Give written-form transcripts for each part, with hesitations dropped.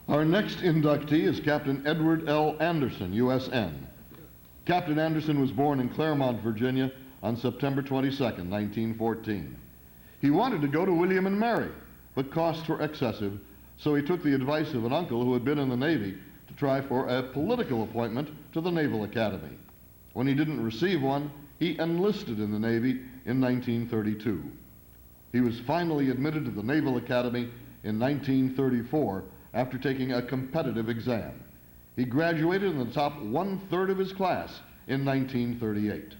Our next inductee is Captain Edward L. Anderson, USN. Captain Anderson was born in Claremont, Virginia on September 22, 1914. He wanted to go to William and Mary, but costs were excessive, so he took the advice of an uncle who had been in the Navy to try for a political appointment to the Naval Academy. When he didn't receive one, he enlisted in the Navy in 1932. He was finally admitted to the Naval Academy in 1934 after taking a competitive exam. He graduated in the top one-third of his class in 1938.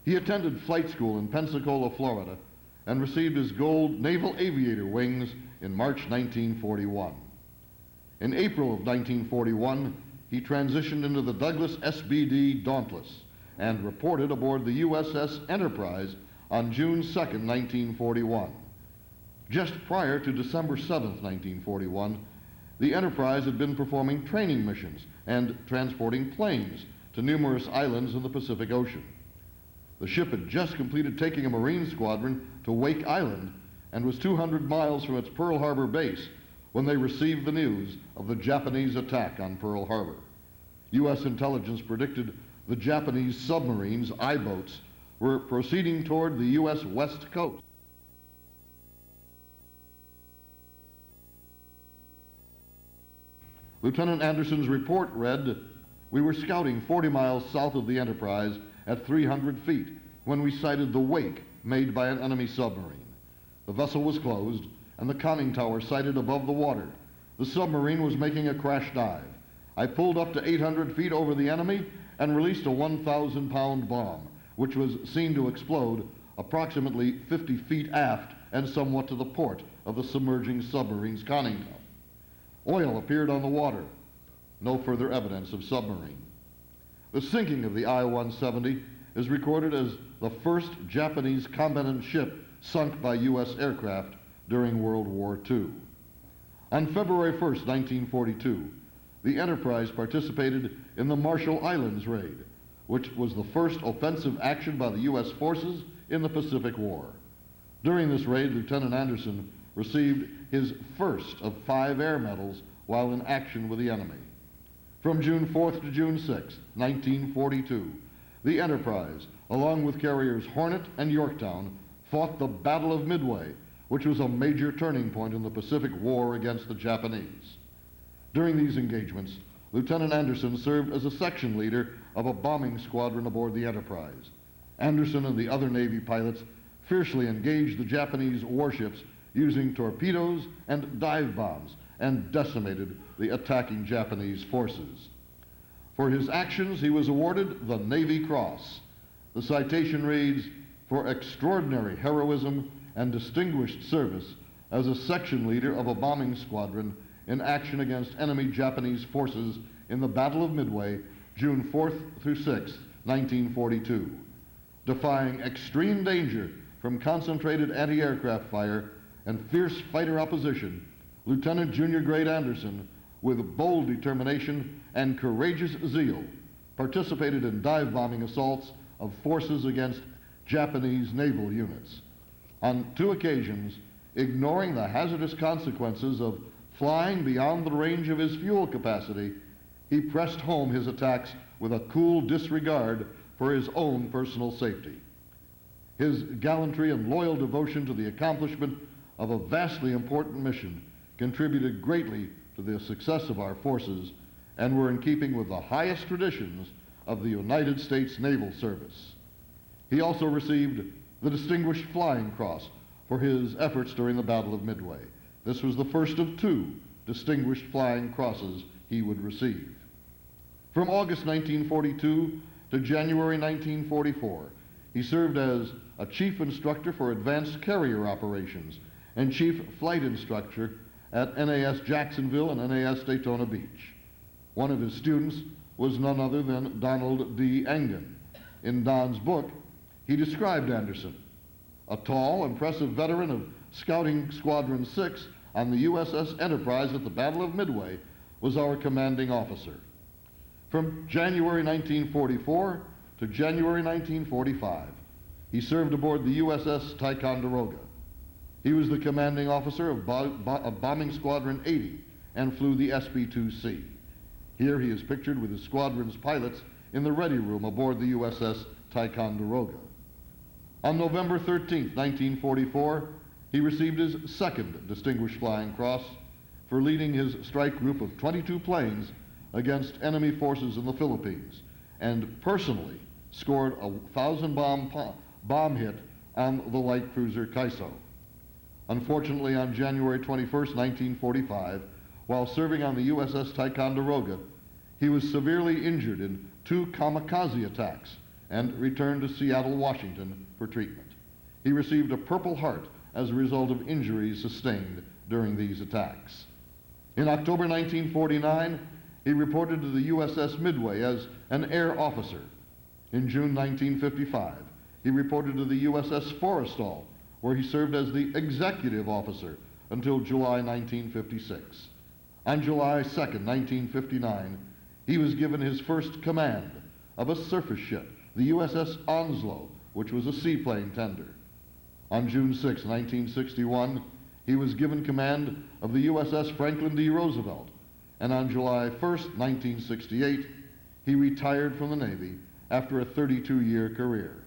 He attended flight school in Pensacola, Florida, and received his gold Naval Aviator wings in March 1941. In April of 1941, he transitioned into the Douglas SBD Dauntless and reported aboard the USS Enterprise on June 2, 1941. Just prior to December 7, 1941, the Enterprise had been performing training missions and transporting planes to numerous islands in the Pacific Ocean. The ship had just completed taking a Marine squadron to Wake Island and was 200 miles from its Pearl Harbor base when they received the news of the Japanese attack on Pearl Harbor. U.S. intelligence predicted the Japanese submarines, I-boats, were proceeding toward the U.S. West Coast. Lieutenant Anderson's report read, "We were scouting 40 miles south of the Enterprise at 300 feet when we sighted the wake made by an enemy submarine. The vessel was closed and the conning tower sighted above the water. The submarine was making a crash dive. I pulled up to 800 feet over the enemy and released a 1,000-pound bomb, which was seen to explode approximately 50 feet aft and somewhat to the port of the submerging submarine's conning tower. Oil appeared on the water. No further evidence of submarine." The sinking of the I-170 is recorded as the first Japanese combatant ship sunk by U.S. aircraft during World War II. On February 1, 1942, the Enterprise participated in the Marshall Islands raid, which was the first offensive action by the U.S. forces in the Pacific War. During this raid, Lieutenant Anderson received his first of 5 air medals while in action with the enemy. From June 4th to June 6th, 1942, the Enterprise, along with carriers Hornet and Yorktown, fought the Battle of Midway, which was a major turning point in the Pacific War against the Japanese. During these engagements, Lieutenant Anderson served as a section leader of a bombing squadron aboard the Enterprise. Anderson and the other Navy pilots fiercely engaged the Japanese warships using torpedoes and dive bombs and decimated the attacking Japanese forces. For his actions, he was awarded the Navy Cross. The citation reads, "For extraordinary heroism and distinguished service as a section leader of a bombing squadron in action against enemy Japanese forces in the Battle of Midway, June 4th through 6th, 1942. Defying extreme danger from concentrated anti-aircraft fire and fierce fighter opposition, Lieutenant Junior Grade Anderson, with bold determination and courageous zeal, participated in dive bombing assaults of forces against Japanese naval units. On 2 occasions, ignoring the hazardous consequences of flying beyond the range of his fuel capacity, he pressed home his attacks with a cool disregard for his own personal safety. His gallantry and loyal devotion to the accomplishment of a vastly important mission contributed greatly to the success of our forces and were in keeping with the highest traditions of the United States Naval Service. He also received the Distinguished Flying Cross for his efforts during the Battle of Midway. This was the first of 2 Distinguished Flying Crosses he would receive. From August 1942 to January 1944, he served as a chief instructor for advanced carrier operations and chief flight instructor at NAS Jacksonville and NAS Daytona Beach. One of his students was none other than Donald D. Engen. In Don's book, he described Anderson, a tall, impressive veteran of Scouting Squadron 6 on the USS Enterprise at the Battle of Midway, was our commanding officer. From January 1944 to January 1945, he served aboard the USS Ticonderoga. He was the commanding officer of Bombing Squadron 80 and flew the SB-2C. Here he is pictured with his squadron's pilots in the ready room aboard the USS Ticonderoga. On November 13, 1944, he received his second Distinguished Flying Cross for leading his strike group of 22 planes against enemy forces in the Philippines, and personally scored a 1,000-bomb hit on the light cruiser Kaiso. Unfortunately, on January 21, 1945, while serving on the USS Ticonderoga, he was severely injured in 2 kamikaze attacks and returned to Seattle, Washington for treatment. He received a Purple Heart as a result of injuries sustained during these attacks. In October 1949, he reported to the USS Midway as an air officer. In June 1955, he reported to the USS Forrestal, where he served as the executive officer until July 1956. On July 2, 1959, he was given his first command of a surface ship, the USS Onslow, which was a seaplane tender. On June 6, 1961, he was given command of the USS Franklin D. Roosevelt, and on July 1, 1968, he retired from the Navy after a 32-year career.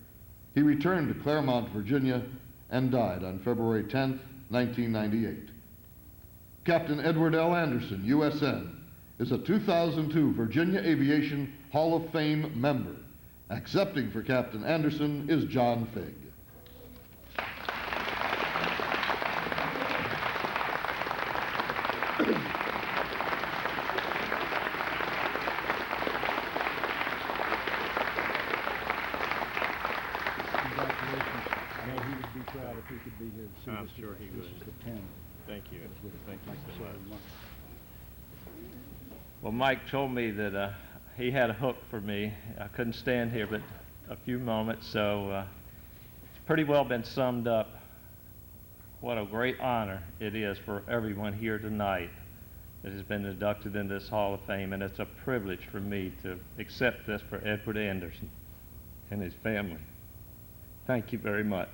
He returned to Claremont, Virginia, and died on February 10, 1998. Captain Edward L. Anderson, USN, is a 2002 Virginia Aviation Hall of Fame member. Accepting for Captain Anderson is John Figg. If he could be here to see I'm this. sure he This would. is the 10. Thank you. Thank you so much. Well, Mike told me that he had a hook for me. I couldn't stand here but a few moments, so it's pretty well been summed up. What a great honor it is for everyone here tonight that has been inducted in this Hall of Fame, and it's a privilege for me to accept this for Edward Anderson and his family. Thank you very much.